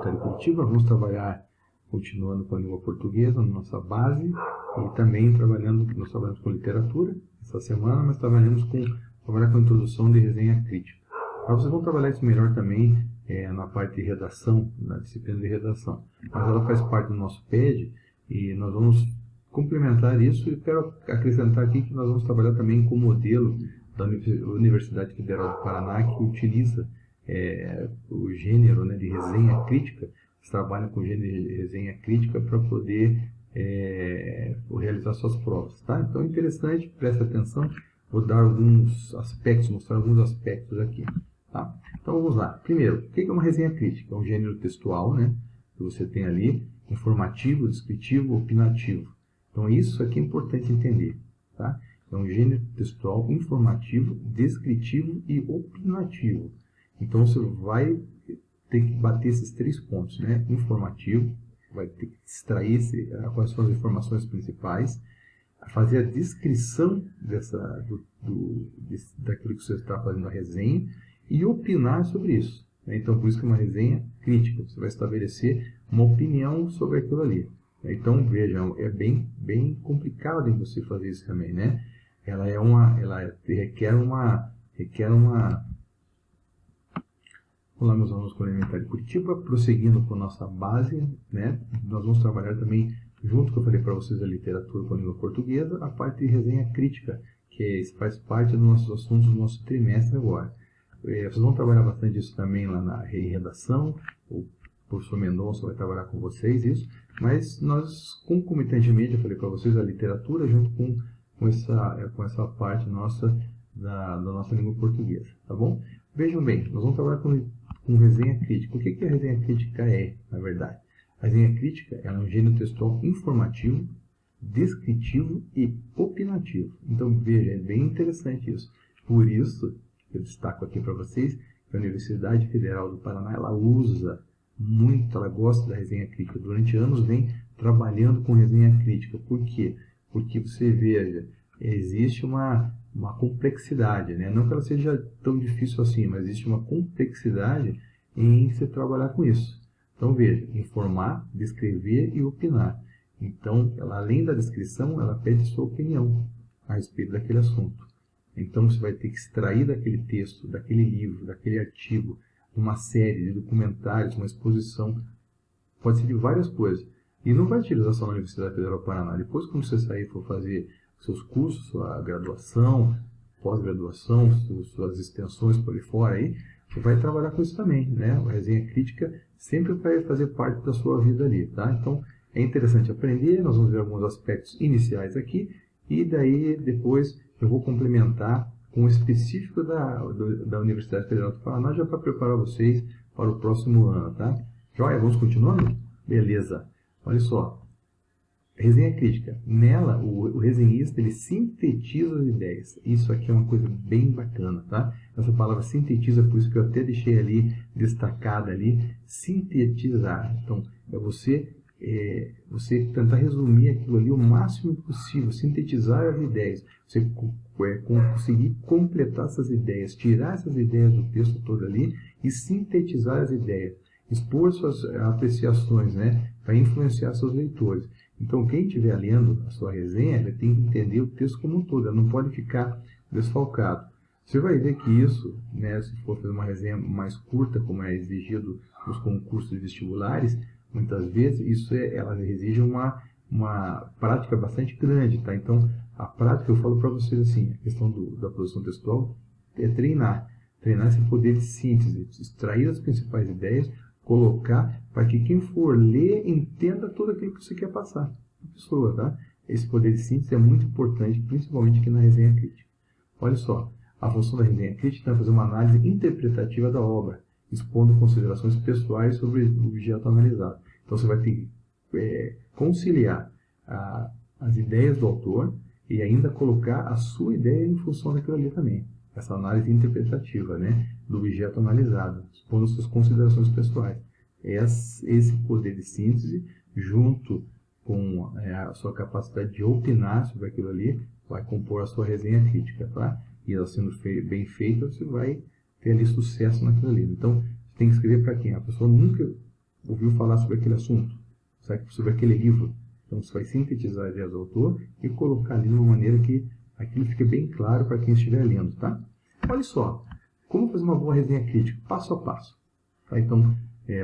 Complementar de Curitiba. Vamos trabalhar, continuando com a língua portuguesa, na nossa base, e também nós trabalhamos com literatura essa semana, mas trabalhar com a introdução de resenha crítica. Mas vocês vão trabalhar isso melhor também na parte de redação, na disciplina de redação. Mas ela faz parte do nosso PED e nós vamos complementar isso, e quero acrescentar aqui que nós vamos trabalhar também com o modelo da Universidade Federal do Paraná, que utiliza o gênero, né, de resenha crítica. Eles trabalham com o gênero de resenha crítica para poder realizar suas provas. Tá? Então é interessante, preste atenção, vou dar alguns aspectos, mostrar alguns aspectos aqui. Tá? Então vamos lá. Primeiro, o que é uma resenha crítica? É um gênero textual, né, que você tem ali, informativo, descritivo, opinativo. Então isso aqui é importante entender. Tá? É um gênero textual informativo, descritivo e opinativo. Então você vai ter que bater esses 3 pontos, né? Informativo, vai ter que extrair quais são as informações principais, fazer a descrição daquilo que você está fazendo a resenha e opinar sobre isso. Né? Então por isso que é uma resenha crítica, você vai estabelecer uma opinião sobre aquilo ali. Então vejam, é bem complicado em você fazer isso também, né? Ela requer uma Olá, meus alunos complementares de Curitiba, prosseguindo com a nossa base, né? Nós vamos trabalhar também, junto que eu falei para vocês, a literatura com a língua portuguesa, a parte de resenha crítica, que faz parte dos nossos assuntos do nosso trimestre agora. Vocês vão trabalhar bastante isso também lá na redação, o professor Mendonça vai trabalhar com vocês isso, mas nós, concomitantemente, eu falei para vocês, a literatura junto com essa parte nossa da nossa língua portuguesa, tá bom? Vejam bem, nós vamos trabalhar com resenha crítica. O que a resenha crítica é, na verdade? A resenha crítica é um gênero textual informativo, descritivo e opinativo. Então, veja, é bem interessante isso. Por isso, eu destaco aqui para vocês que a Universidade Federal do Paraná, ela usa muito, ela gosta da resenha crítica. Durante anos vem trabalhando com resenha crítica. Por quê? Porque você veja, existe uma complexidade, né? Não que ela seja tão difícil assim, mas existe uma complexidade em se trabalhar com isso. Então veja, informar, descrever e opinar. Então, além da descrição, ela pede sua opinião a respeito daquele assunto. Então você vai ter que extrair daquele texto, daquele livro, daquele artigo, uma série de documentários, uma exposição, pode ser de várias coisas. E não vai utilizar só na Universidade Federal do Paraná. Depois, quando você sair e for fazer seus cursos, sua graduação, pós-graduação, suas extensões por aí fora, aí, você vai trabalhar com isso também, né? A resenha crítica sempre vai fazer parte da sua vida ali, tá? Então, é interessante aprender, nós vamos ver alguns aspectos iniciais aqui, e daí, depois, eu vou complementar com o específico da Universidade Federal do Paraná, já para preparar vocês para o próximo ano, tá? Joia, vamos continuando? Beleza. Olha só. Resenha crítica. Nela, o resenhista, ele sintetiza as ideias. Isso aqui é uma coisa bem bacana, tá? Essa palavra sintetiza, por isso que eu até deixei ali, destacada ali, sintetizar. Então, é você tentar resumir aquilo ali o máximo possível, sintetizar as ideias. Você conseguir completar essas ideias, tirar essas ideias do texto todo ali e sintetizar as ideias. Expor suas apreciações, né? Para influenciar seus leitores. Então, quem estiver lendo a sua resenha, ele tem que entender o texto como um todo, ele não pode ficar desfalcado. Você vai ver que isso, né, se for fazer uma resenha mais curta, como é exigido nos concursos vestibulares, muitas vezes ela exige uma prática bastante grande, tá? Então, a prática, eu falo para vocês assim, a questão da produção textual é treinar esse poder de síntese, extrair as principais ideias, colocar para que quem for ler entenda tudo aquilo que você quer passar para a pessoa, tá? Esse poder de síntese é muito importante, principalmente aqui na resenha crítica. Olha só, a função da resenha crítica é fazer uma análise interpretativa da obra, expondo considerações pessoais sobre o objeto analisado. Então você vai ter que conciliar as ideias do autor e ainda colocar a sua ideia em função daquilo ali também. Essa análise interpretativa, né, do objeto analisado, expondo suas considerações pessoais. Esse poder de síntese, junto com a sua capacidade de opinar sobre aquilo ali, vai compor a sua resenha crítica, tá? E ela sendo bem feita, você vai ter ali sucesso naquilo ali. Então, você tem que escrever para quem? A pessoa nunca ouviu falar sobre aquele assunto, sobre aquele livro. Então você vai sintetizar a ideia do autor e colocar ali de uma maneira que aquilo fique bem claro para quem estiver lendo, tá? Olha só, como fazer uma boa resenha crítica, passo a passo. Tá? Então,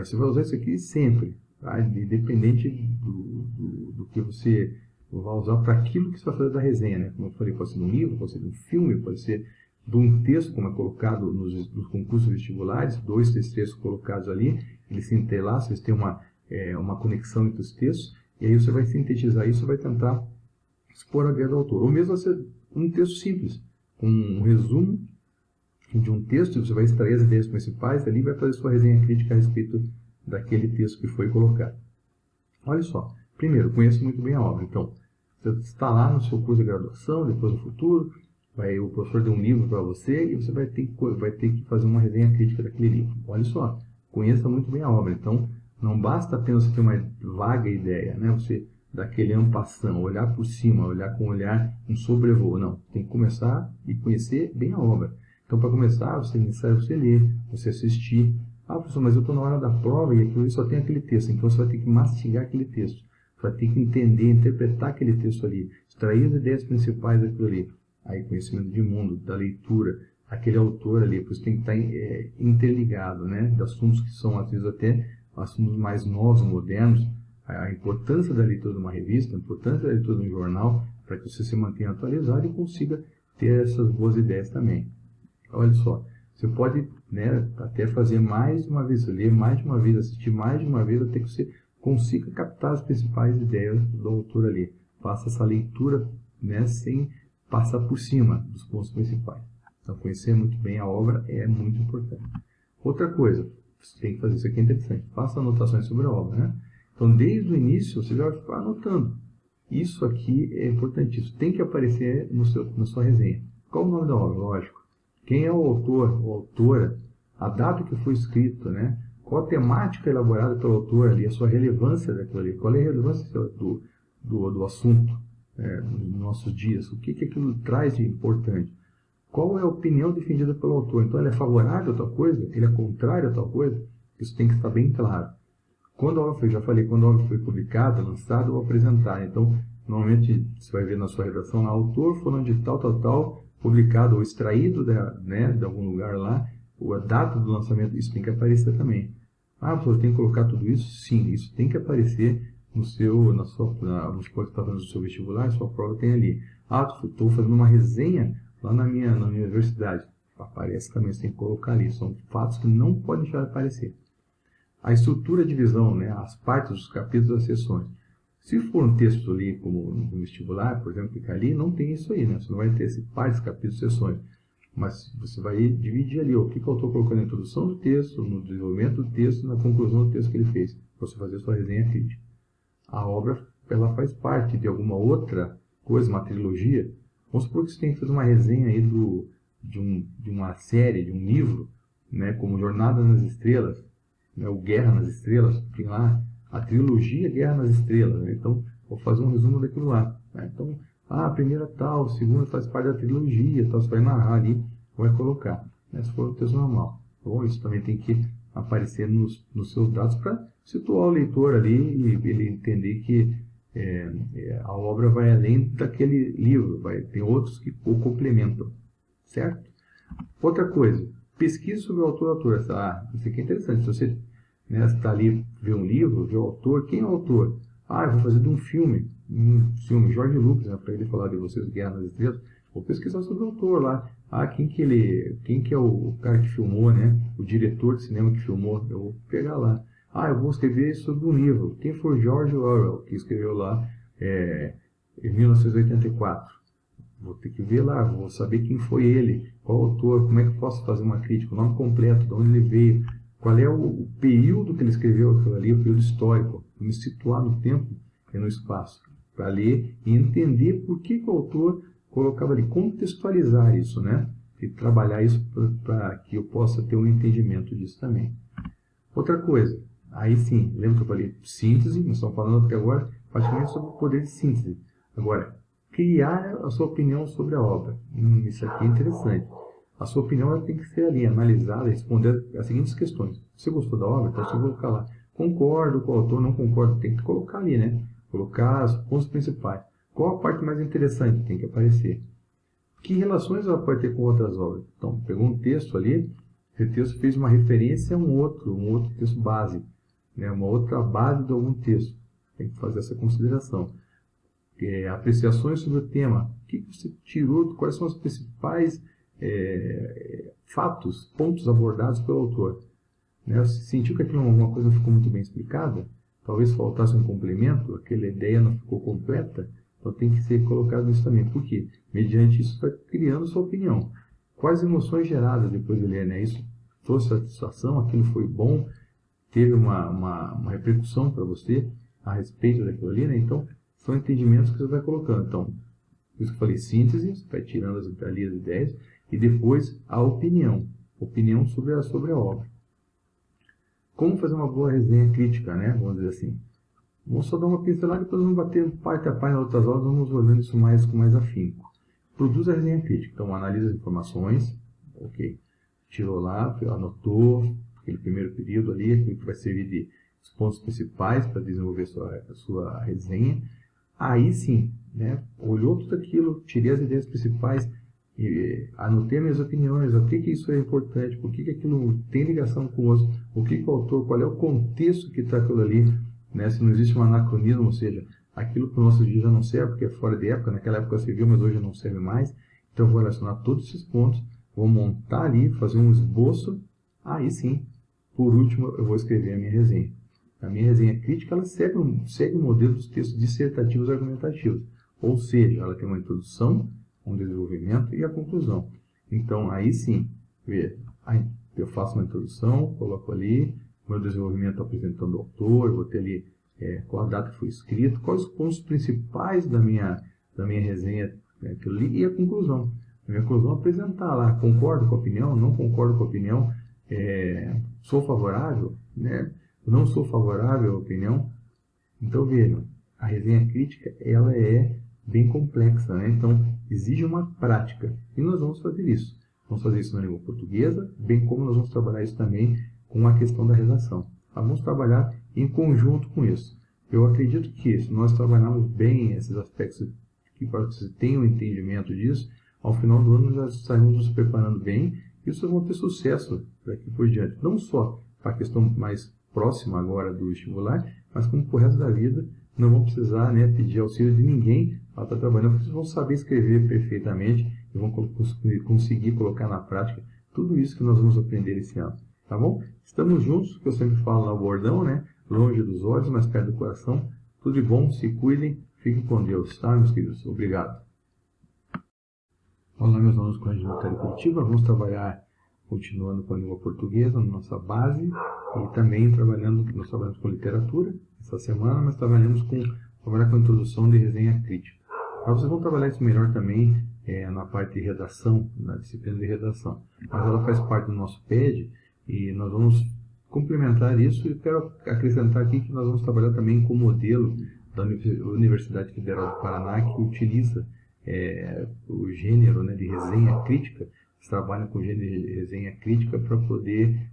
você vai usar isso aqui sempre, tá? Independente do que você vai usar para aquilo que você vai fazer da resenha, né? Como eu falei, pode ser de um livro, pode ser de um filme, pode ser de um texto, como é colocado nos concursos vestibulares, 2, 3 textos colocados ali, eles se entrelaçam, eles têm uma conexão entre os textos, e aí você vai sintetizar isso e vai tentar expor a ideia do autor. Ou mesmo ser um texto simples, um resumo de um texto, você vai extrair as ideias principais ali e vai fazer sua resenha crítica a respeito daquele texto que foi colocado. Olha só, primeiro, conheça muito bem a obra. Então, você está lá no seu curso de graduação, depois no futuro, o professor deu um livro para você e você vai ter que fazer uma resenha crítica daquele livro. Olha só, conheça muito bem a obra. Então, não basta apenas você ter uma vaga ideia, né? Você dar aquele en passant, olhar por cima, olhar com um sobrevoo. Não, tem que começar e conhecer bem a obra. Então, para começar, é necessário você ler, você assistir. Ah, professor, mas eu estou na hora da prova e aquilo só tem aquele texto. Então, você vai ter que mastigar aquele texto. Você vai ter que entender, interpretar aquele texto ali, extrair as ideias principais daquilo ali. Aí, conhecimento de mundo, da leitura, aquele autor ali, pois tem que estar interligado, né? De assuntos que são, às vezes, até assuntos mais novos, modernos. A importância da leitura de uma revista, a importância da leitura de um jornal, para que você se mantenha atualizado e consiga ter essas boas ideias também. Olha só, você pode, né, até fazer mais de uma vez, ler mais de uma vez, assistir mais de uma vez, até que você consiga captar as principais ideias do autor ali. Faça essa leitura, né, sem passar por cima dos pontos principais. Então, conhecer muito bem a obra é muito importante. Outra coisa, você tem que fazer, isso aqui é interessante, faça anotações sobre a obra, né? Então, desde o início, você já vai ficar anotando. Isso aqui é importantíssimo, tem que aparecer na sua resenha. Qual o nome da obra? Lógico. Quem é o autor ou autora, a data que foi escrito, né? Qual a temática elaborada pelo autor ali, a sua relevância daquilo ali, qual é a relevância do assunto nos nossos dias, o que aquilo traz de importante, qual é a opinião defendida pelo autor. Então, ele é favorável a tal coisa, ele é contrário a tal coisa, isso tem que estar bem claro. Quando a obra foi, já falei, quando a obra foi publicada, lançada ou apresentada, então, normalmente, você vai ver na sua redação, autor falando de tal, publicado ou extraído de algum lugar lá, ou a data do lançamento, isso tem que aparecer também. Ah, professor, tem que colocar tudo isso? Sim, isso tem que aparecer vamos supor que está fazendo o seu vestibular, sua prova tem ali. Ah, estou fazendo uma resenha lá na minha universidade. Aparece também, você tem que colocar ali. São fatos que não podem deixar de aparecer. A estrutura de divisão, né, as partes dos capítulos das seções. Se for um texto ali, como no vestibular, por exemplo, fica ali, não tem isso aí, né? Você não vai ter esse partes, capítulos, seções. Mas você vai dividir ali, o que o autor colocou na introdução do texto, no desenvolvimento do texto, na conclusão do texto que ele fez, para você fazer a sua resenha crítica. A obra, ela faz parte de alguma outra coisa, uma trilogia. Vamos supor que você tem que fazer uma resenha aí de uma série, de um livro, né, como Jornada nas Estrelas, né, o Guerra nas Estrelas, tem lá a trilogia Guerra nas Estrelas, né? Então, vou fazer um resumo daquilo lá, né? Então, a primeira tal, a segunda faz parte da trilogia, tal, você vai narrar ali, vai colocar, né? Se for o texto normal. Bom, isso também tem que aparecer nos seus dados para situar o leitor ali e ele entender que a obra vai além daquele livro, tem outros que o complementam, certo? Outra coisa, pesquisa sobre o autor ou autora. Isso aqui é interessante. Se você está ali, vê um livro, vê o autor, quem é o autor? Eu vou fazer de um filme, Jorge Lucas, né, para ele falar de Vocês, Guerra nas Estrelas, vou pesquisar sobre o autor lá. Quem que é o cara que filmou, né? O diretor de cinema que filmou, eu vou pegar lá. Eu vou escrever sobre um livro. Quem foi George Orwell, que escreveu lá em 1984? Vou ter que ver lá, vou saber quem foi ele, qual autor, como é que eu posso fazer uma crítica, o nome completo, de onde ele veio, qual é o período que ele escreveu aquilo ali, o período histórico, me situar no tempo e no espaço, para ler e entender por que o autor colocava ali, contextualizar isso, né? E trabalhar isso para que eu possa ter um entendimento disso também. Outra coisa, aí sim, lembra que eu falei síntese, nós estamos falando até agora praticamente sobre o poder de síntese. Agora, criar a sua opinião sobre a obra. Isso aqui é interessante. A sua opinião tem que ser ali, analisada, responder as seguintes questões. Você gostou da obra? Então você vai colocar lá. concordo com o autor, não concordo, tem que colocar ali, né? Colocar os pontos principais. Qual a parte mais interessante? Tem que aparecer. Que relações ela pode ter com outras obras? Então, pegou um texto ali, esse texto fez uma referência a um outro texto base, né? Uma outra base de algum texto. Tem que fazer essa consideração. Apreciações sobre o tema. O que você tirou? Quais são os principais fatos, pontos abordados pelo autor? Né? Você sentiu que alguma coisa não ficou muito bem explicada? Talvez faltasse um complemento, aquela ideia não ficou completa? Então tem que ser colocado nisso também. Por quê? Mediante isso, vai criando sua opinião. Quais emoções geradas depois de ler, né? Isso trouxe satisfação, aquilo foi bom, teve uma repercussão para você a respeito daquilo ali, né? Então, são entendimentos que você vai colocando. Então, por isso que eu falei síntese, você vai tirando ali as ideias, e depois a opinião sobre a obra. Como fazer uma boa resenha crítica, né? Vamos dizer assim. Vamos só dar uma pincelada e depois vamos bater parte a parte nas outras aulas, vamos olhando isso com mais afinco. Produz a resenha crítica. Então, analisa as informações, ok. Tirou lá, anotou aquele primeiro período ali, aquilo que vai servir de os pontos principais para desenvolver a sua resenha. Aí sim, né, olhou tudo aquilo, tirei as ideias principais, anotei minhas opiniões, o que isso é importante, por que aquilo tem ligação com o outro, o que o autor, qual é o contexto que está aquilo ali, né, se não existe um anacronismo, ou seja, aquilo para o nosso dia já não serve, porque é fora de época, naquela época serviu, mas hoje não serve mais. Então eu vou relacionar todos esses pontos, vou montar ali, fazer um esboço, aí sim, por último, eu vou escrever a minha resenha. A minha resenha crítica ela segue o modelo dos textos dissertativos argumentativos, ou seja, ela tem uma introdução, um desenvolvimento e a conclusão. Então, aí sim, eu faço uma introdução, coloco ali, meu desenvolvimento apresentando o autor, vou ter ali qual a data que foi escrito, quais os pontos principais da minha resenha, aquilo ali, e a conclusão. A minha conclusão é apresentar lá, concordo com a opinião, não concordo com a opinião, sou favorável, né? Não sou favorável à opinião. Então vejam, a resenha crítica ela é bem complexa, né? Então exige uma prática e nós vamos fazer isso. Vamos fazer isso na língua portuguesa, bem como nós vamos trabalhar isso também com a questão da redação. Vamos trabalhar em conjunto com isso. Eu acredito que se nós trabalharmos bem esses aspectos que para que você tenha um entendimento disso, ao final do ano já estaremos nos preparando bem e vocês vão ter sucesso daqui por diante. Não só para a questão mais próxima agora do vestibular, mas como para o resto da vida, não vão precisar, né, pedir auxílio de ninguém para estar trabalhando, porque vocês vão saber escrever perfeitamente e vão conseguir colocar na prática tudo isso que nós vamos aprender esse ano. Tá bom? Estamos juntos, que eu sempre falo lá o bordão, né? Longe dos olhos, mas perto do coração. Tudo de bom, se cuidem, fiquem com Deus, tá, meus queridos? Obrigado. Olá, meus alunos do Colégio Militar de Curitiba. Vamos trabalhar, continuando com a língua portuguesa, na nossa base, e também nós trabalhamos com literatura essa semana, mas trabalhar com a introdução de resenha crítica. Mas vocês vão trabalhar isso melhor também na parte de redação, na disciplina de redação. Mas ela faz parte do nosso PED e nós vamos complementar isso e quero acrescentar aqui que nós vamos trabalhar também com o modelo da Universidade Federal do Paraná, que utiliza o gênero, né, de resenha crítica. Eles trabalham com gênero de resenha crítica para poder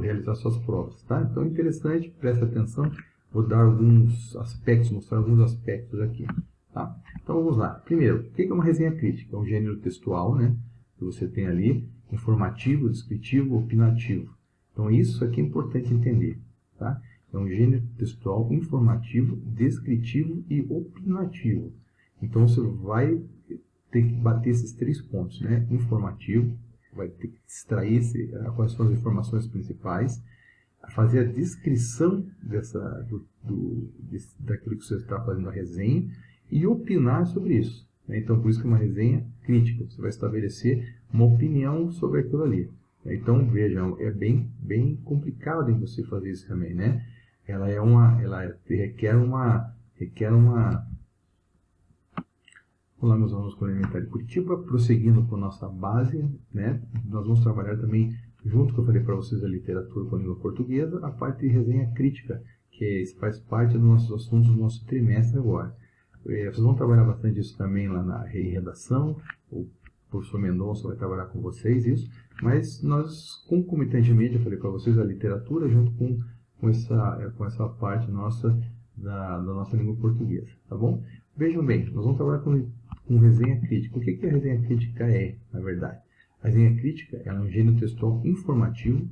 realizar suas provas. Tá? Então é interessante, preste atenção. Vou dar mostrar alguns aspectos aqui. Tá? Então vamos lá. Primeiro, o que é uma resenha crítica? É um gênero textual, né, que você tem ali, informativo, descritivo, opinativo. Então isso aqui é importante entender. Tá? É um gênero textual informativo, descritivo e opinativo. Então você vai ter que bater esses 3 pontos, né? Informativo, vai ter que extrair quais são as informações principais, fazer a descrição daquilo que você está fazendo a resenha e opinar sobre isso. Né? Então, por isso que é uma resenha crítica. Você vai estabelecer uma opinião sobre aquilo ali. Então, vejam, é bem complicado em você fazer isso também, né? Ela requer uma Olá, meus alunos do Colégio Militar de Curitiba, prosseguindo com a nossa base, né? Nós vamos trabalhar também, junto que eu falei para vocês, a literatura com a língua portuguesa, a parte de resenha crítica, que faz parte dos nossos assuntos do nosso trimestre agora. Vocês vão trabalhar bastante isso também lá na redação, o professor Mendonça vai trabalhar com vocês isso, mas nós, concomitantemente, eu falei para vocês, a literatura junto com com essa parte nossa da nossa língua portuguesa, tá bom? Vejam bem, nós vamos trabalhar com resenha crítica. O que a resenha crítica é, na verdade? A resenha crítica é um gênero textual informativo,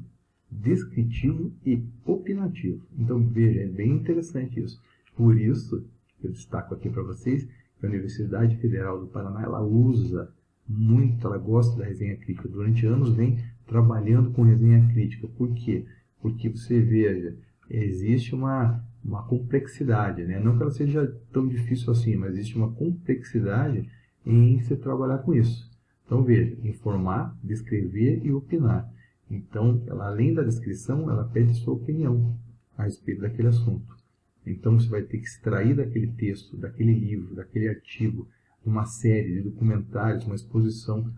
descritivo e opinativo. Então, veja, é bem interessante isso. Por isso, eu destaco aqui para vocês que a Universidade Federal do Paraná, ela usa muito, ela gosta da resenha crítica. Durante anos vem trabalhando com resenha crítica. Por quê? Porque você veja, existe uma complexidade, né? Não que ela seja tão difícil assim, mas existe uma complexidade em se trabalhar com isso. Então veja, informar, descrever e opinar. Então, ela, além da descrição, ela pede sua opinião a respeito daquele assunto. Então você vai ter que extrair daquele texto, daquele livro, daquele artigo, uma série de documentários, uma exposição,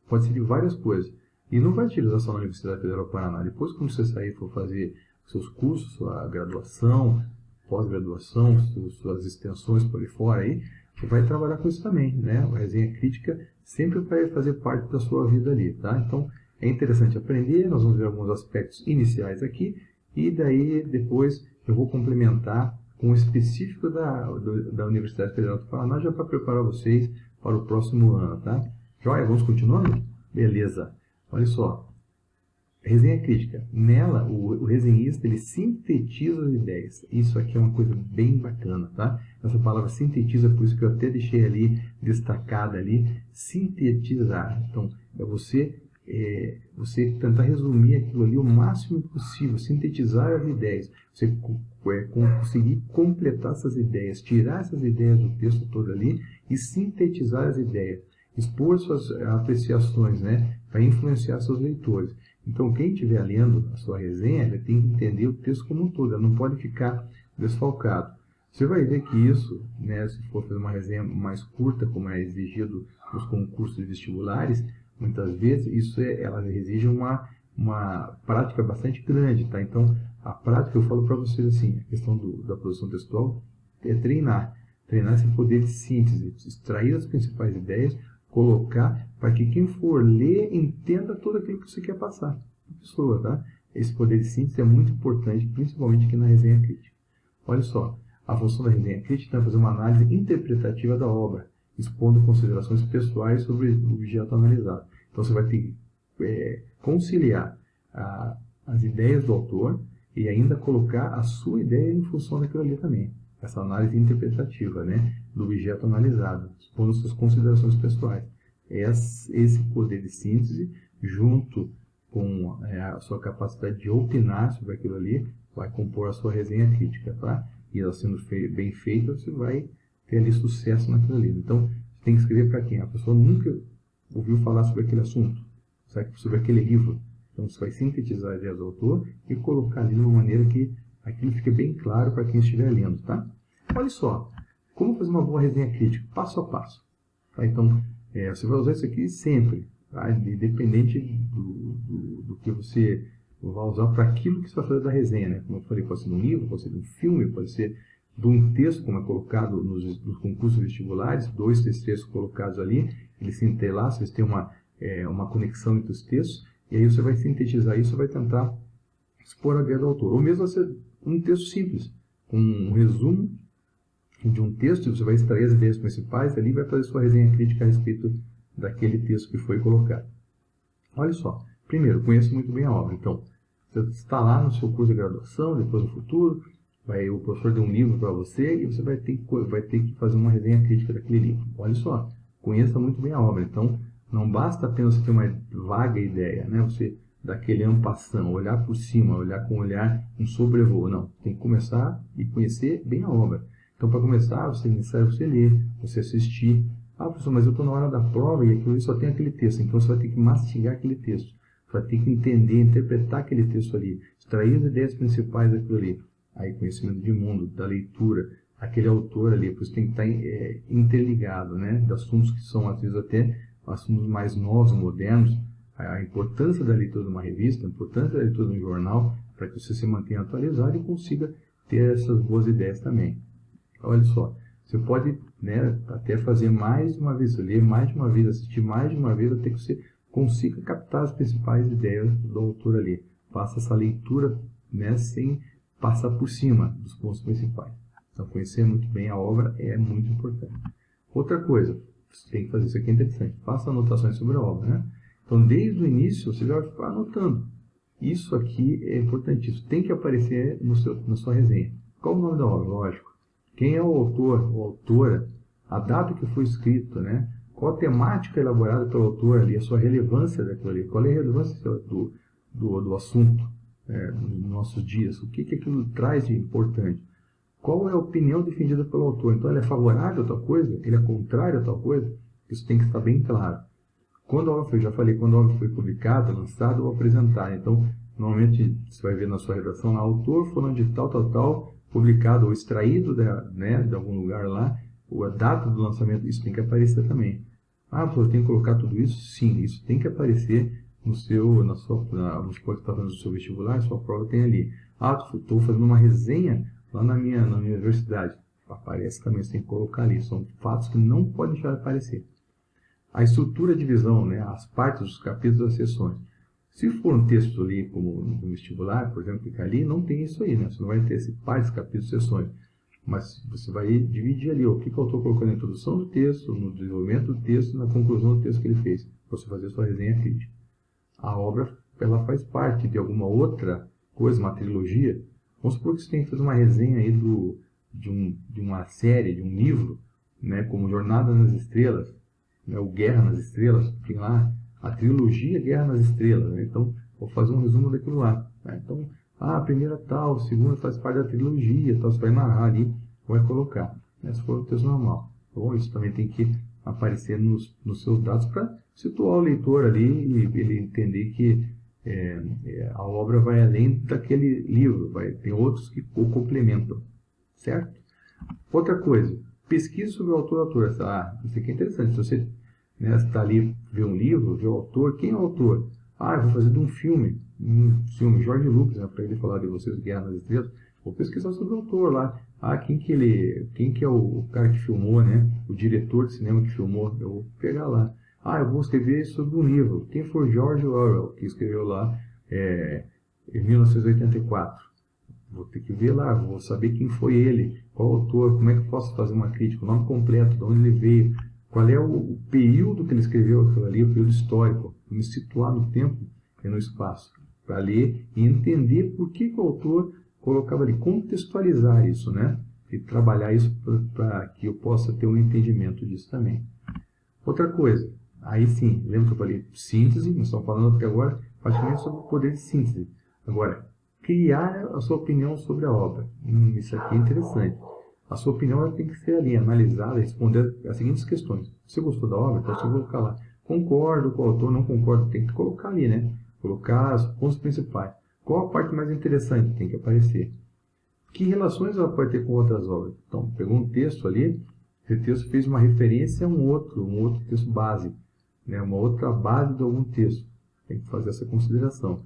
pode ser de várias coisas. E não vai utilizar só na Universidade Federal do Paraná. Depois, quando você sair e for fazer seus cursos, sua graduação, pós-graduação, suas extensões por aí fora, aí, você vai trabalhar com isso também, né? A resenha crítica sempre vai fazer parte da sua vida ali, tá? Então, é interessante aprender, nós vamos ver alguns aspectos iniciais aqui, e daí, depois, eu vou complementar com o específico da Universidade Federal do Paraná, já para preparar vocês para o próximo ano, tá? Joia, vamos continuando? Beleza. Olha só, resenha crítica. Nela, o resenhista, ele sintetiza as ideias. Isso aqui é uma coisa bem bacana, tá? Essa palavra sintetiza, por isso que eu até deixei ali, destacada ali, sintetizar. Então, é você tentar resumir aquilo ali o máximo possível, sintetizar as ideias. Você conseguir completar essas ideias, tirar essas ideias do texto todo ali e sintetizar as ideias. Expor suas apreciações, né, para influenciar seus leitores. Então, quem estiver lendo a sua resenha, ele tem que entender o texto como um todo, ela não pode ficar desfalcado. Você vai ver que isso, né, se for fazer uma resenha mais curta, como é exigido nos concursos vestibulares, muitas vezes ela exige uma prática bastante grande, tá? Então, a prática, eu falo para vocês assim, a questão da produção textual é treinar esse poder de síntese, extrair as principais ideias, colocar para que quem for ler entenda tudo aquilo que você quer passar para a pessoa, tá? Esse poder de síntese é muito importante, principalmente aqui na resenha crítica. Olha só, a função da resenha crítica é fazer uma análise interpretativa da obra, expondo considerações pessoais sobre o objeto analisado. Então você vai ter que conciliar as ideias do autor e ainda colocar a sua ideia em função daquilo ali também. Essa análise interpretativa, né, do objeto analisado, expondo suas considerações pessoais. Esse poder de síntese, junto com a sua capacidade de opinar sobre aquilo ali, vai compor a sua resenha crítica, tá? E ela sendo bem feita, você vai ter ali sucesso naquilo ali. Então, você tem que escrever para quem? A pessoa nunca ouviu falar sobre aquele assunto, sobre aquele livro. Então, você vai sintetizar a ideia do autor e colocar ali de uma maneira que aquilo fique bem claro para quem estiver lendo, tá? Olha só, como fazer uma boa resenha crítica, passo a passo. Tá? Então, você vai usar isso aqui sempre, tá? Independente do que você vai usar para aquilo que você vai fazer da resenha, né? Como eu falei, pode ser de um livro, pode ser de um filme, pode ser de um texto, como é colocado nos concursos vestibulares, 2, 3 textos colocados ali, eles se entrelaçam, eles têm uma conexão entre os textos, e aí você vai sintetizar isso, vai tentar expor a ideia do autor. Ou mesmo um texto simples, com um resumo de um texto, você vai extrair as ideias principais ali e vai fazer sua resenha crítica a respeito daquele texto que foi colocado. Olha só, primeiro, conheça muito bem a obra. Então, você está lá no seu curso de graduação, depois no futuro, o professor deu um livro para você e você vai ter que fazer uma resenha crítica daquele livro. Olha só, conheça muito bem a obra. Então, não basta apenas você ter uma vaga ideia, né? Você daquele en passant, olhar por cima, olhar com um sobrevoo. Não, tem que começar e conhecer bem a obra. Então, para começar, é necessário você ler, você assistir. Ah, professor, mas eu estou na hora da prova e aquilo ali só tem aquele texto. Então, você vai ter que mastigar aquele texto. Você vai ter que entender, interpretar aquele texto ali, extrair as ideias principais daquilo ali. Aí, conhecimento de mundo, da leitura, aquele autor ali, por isso tem que estar interligado, né? De assuntos que são, às vezes, até assuntos mais novos, modernos. A importância da leitura de uma revista, a importância da leitura de um jornal, para que você se mantenha atualizado e consiga ter essas boas ideias também. Olha só, você pode, né, até fazer mais de uma vez, ler mais de uma vez, assistir mais de uma vez, até que você consiga captar as principais ideias do autor ali. Faça essa leitura, né, sem passar por cima dos pontos principais. Então, conhecer muito bem a obra é muito importante. Outra coisa, você tem que fazer isso aqui, é interessante, faça anotações sobre a obra, né? Então, desde o início, você já vai ficar anotando. Isso aqui é importantíssimo, tem que aparecer na sua resenha. Qual o nome da obra? Lógico. Quem é o autor ou autora, a data que foi escrito, né? Qual a temática elaborada pelo autor ali, a sua relevância daquilo ali, qual é a relevância do assunto nos nossos dias, o que aquilo traz de importante, qual é a opinião defendida pelo autor. Então, ele é favorável a tal coisa, ele é contrário a tal coisa, isso tem que estar bem claro. Quando a obra foi, já falei, quando a obra foi publicada, lançada ou apresentada, então, normalmente, você vai ver na sua redação, autor fulano de tal, publicado ou extraído de algum lugar lá, a data do lançamento, isso tem que aparecer também. Ah, você tem que colocar tudo isso? Sim, isso tem que aparecer vamos supor que está fazendo o seu vestibular, a sua prova tem ali. Ah, estou fazendo uma resenha lá na minha universidade. Aparece também, você tem que colocar ali. São fatos que não podem deixar de aparecer. A estrutura de divisão, né, as partes dos capítulos das seções. Se for um texto ali, como no vestibular, por exemplo, que ali, não tem isso aí, né? Você não vai ter esse partes, capítulos, seções. Mas você vai dividir ali o que o autor colocou na introdução do texto, no desenvolvimento do texto, na conclusão do texto que ele fez, para você fazer a sua resenha crítica. A obra, ela faz parte de alguma outra coisa, uma trilogia. Vamos supor que você tem que fazer uma resenha aí de uma série, de um livro, né, como Jornada nas Estrelas, né, o Guerra nas Estrelas, tem lá a trilogia Guerra nas Estrelas, né? Então, vou fazer um resumo daquilo lá. Né? Então, a primeira tal, a segunda faz parte da trilogia, tal, você vai narrar ali, vai colocar. Né? Se for o texto normal. Bom, isso também tem que aparecer nos seus dados para situar o leitor ali e ele entender que a obra vai além daquele livro, tem outros que o complementam, certo? Outra coisa, pesquisa sobre o autor. Isso aqui é interessante. Se você está ali, vê um livro, vê o autor, quem é o autor? Eu vou fazer de um filme, Jorge Lucas, né, para ele falar de vocês, Guerra nas Estrelas, vou pesquisar sobre o autor lá. Quem que é o cara que filmou, né? O diretor de cinema que filmou, eu vou pegar lá. Eu vou escrever sobre um livro. Quem foi George Orwell, que escreveu lá em 1984? Vou ter que ver lá, vou saber quem foi ele, qual o autor, como é que eu posso fazer uma crítica, o nome completo, de onde ele veio, qual é o período que ele escreveu aquilo ali, o período histórico, me situar no tempo e no espaço, para ler e entender por que o autor colocava ali, contextualizar isso, né? E trabalhar isso para que eu possa ter um entendimento disso também. Outra coisa, aí sim, lembra que eu falei síntese, nós estamos falando até agora praticamente sobre o poder de síntese. Agora, criar a sua opinião sobre a obra. Isso aqui é interessante. A sua opinião ela tem que ser ali, analisada, responder as seguintes questões. Você gostou da obra? Então você vai colocar lá. Concordo com o autor, não concordo. Tem que colocar ali, né? Colocar os pontos principais. Qual a parte mais interessante? Tem que aparecer. Que relações ela pode ter com outras obras? Então, pegou um texto ali, esse texto fez uma referência a um outro texto base, né? Uma outra base de algum texto. Tem que fazer essa consideração.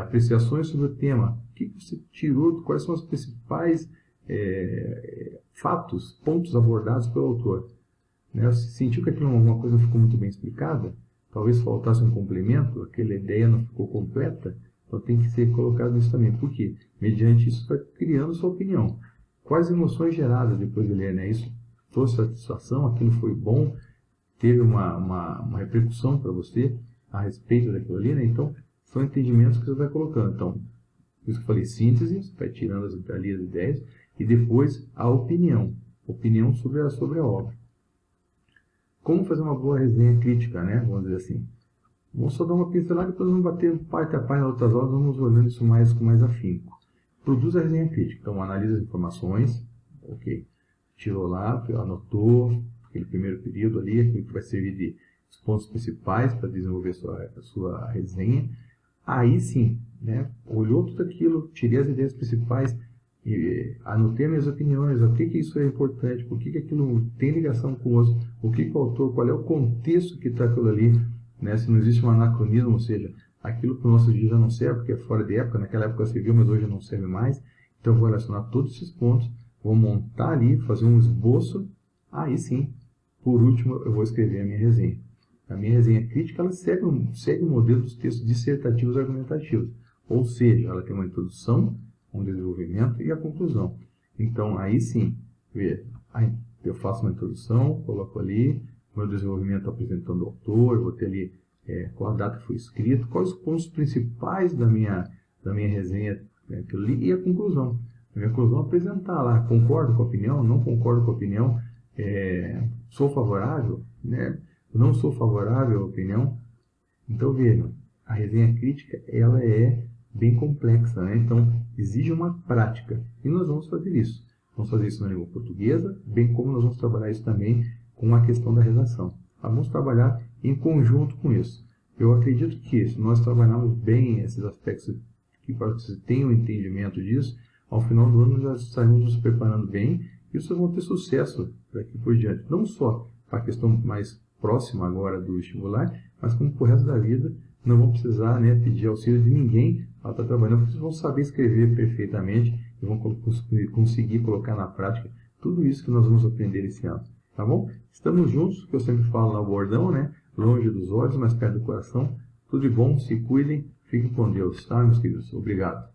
Apreciações sobre o tema. O que você tirou? Quais são os principais fatos, pontos abordados pelo autor? Né? Você sentiu que alguma coisa não ficou muito bem explicada? Talvez faltasse um complemento, aquela ideia não ficou completa? Então tem que ser colocado nisso também. Por quê? Mediante isso, vai criando sua opinião. Quais emoções geradas depois de ler? Né? Isso trouxe satisfação? Aquilo foi bom? Teve uma repercussão para você a respeito daquilo ali? Né? Então, são entendimentos que você vai colocando. Então, por isso que eu falei síntese, você vai tirando as ideias, e depois a opinião sobre a obra. Como fazer uma boa resenha crítica, né? Vamos dizer assim. Vamos só dar uma pincelada, depois vamos bater parte a parte nas outras aulas, vamos olhando isso com mais afinco. Produz a resenha crítica. Então, analisa as informações, ok. Tirou lá, anotou aquele primeiro período ali, aquilo que vai servir de pontos principais para desenvolver a sua resenha. Aí sim, né, olhou tudo aquilo, tirei as ideias principais, anotei minhas opiniões, o que isso é importante, por que aquilo tem ligação com o outro, o que o autor, qual é o contexto que está aquilo ali, né, se não existe um anacronismo, ou seja, aquilo para o nosso dia já não serve, porque é fora de época, naquela época serviu, mas hoje não serve mais, então eu vou relacionar todos esses pontos, vou montar ali, fazer um esboço, aí sim, por último, eu vou escrever a minha resenha. A minha resenha crítica ela segue o modelo dos textos dissertativos argumentativos. Ou seja, ela tem uma introdução, um desenvolvimento e a conclusão. Então, aí sim, eu faço uma introdução, coloco ali, meu desenvolvimento apresentando o autor, vou ter ali qual a data que foi escrito, quais os pontos principais da minha resenha que eu li e a conclusão. A minha conclusão é apresentar lá, concordo com a opinião, não concordo com a opinião, sou favorável, né? Não sou favorável à opinião. Então vejam, a resenha crítica ela é bem complexa, né? Então exige uma prática e nós vamos fazer isso. Vamos fazer isso na língua portuguesa, bem como nós vamos trabalhar isso também com a questão da redação. Vamos trabalhar em conjunto com isso. Eu acredito que se nós trabalharmos bem esses aspectos, que para que vocês tenham entendimento disso, ao final do ano já estaremos nos preparando bem e vocês vão ter sucesso daqui por diante. Não só para a questão mais próxima agora do vestibular, mas como para o resto da vida. Não vão precisar, né, pedir auxílio de ninguém para estar trabalhando, porque vocês vão saber escrever perfeitamente e vão conseguir colocar na prática tudo isso que nós vamos aprender esse ano. Tá bom? Estamos juntos, que eu sempre falo no bordão, né? Longe dos olhos, mas perto do coração. Tudo de bom, se cuidem, fiquem com Deus, tá, meus queridos? Obrigado.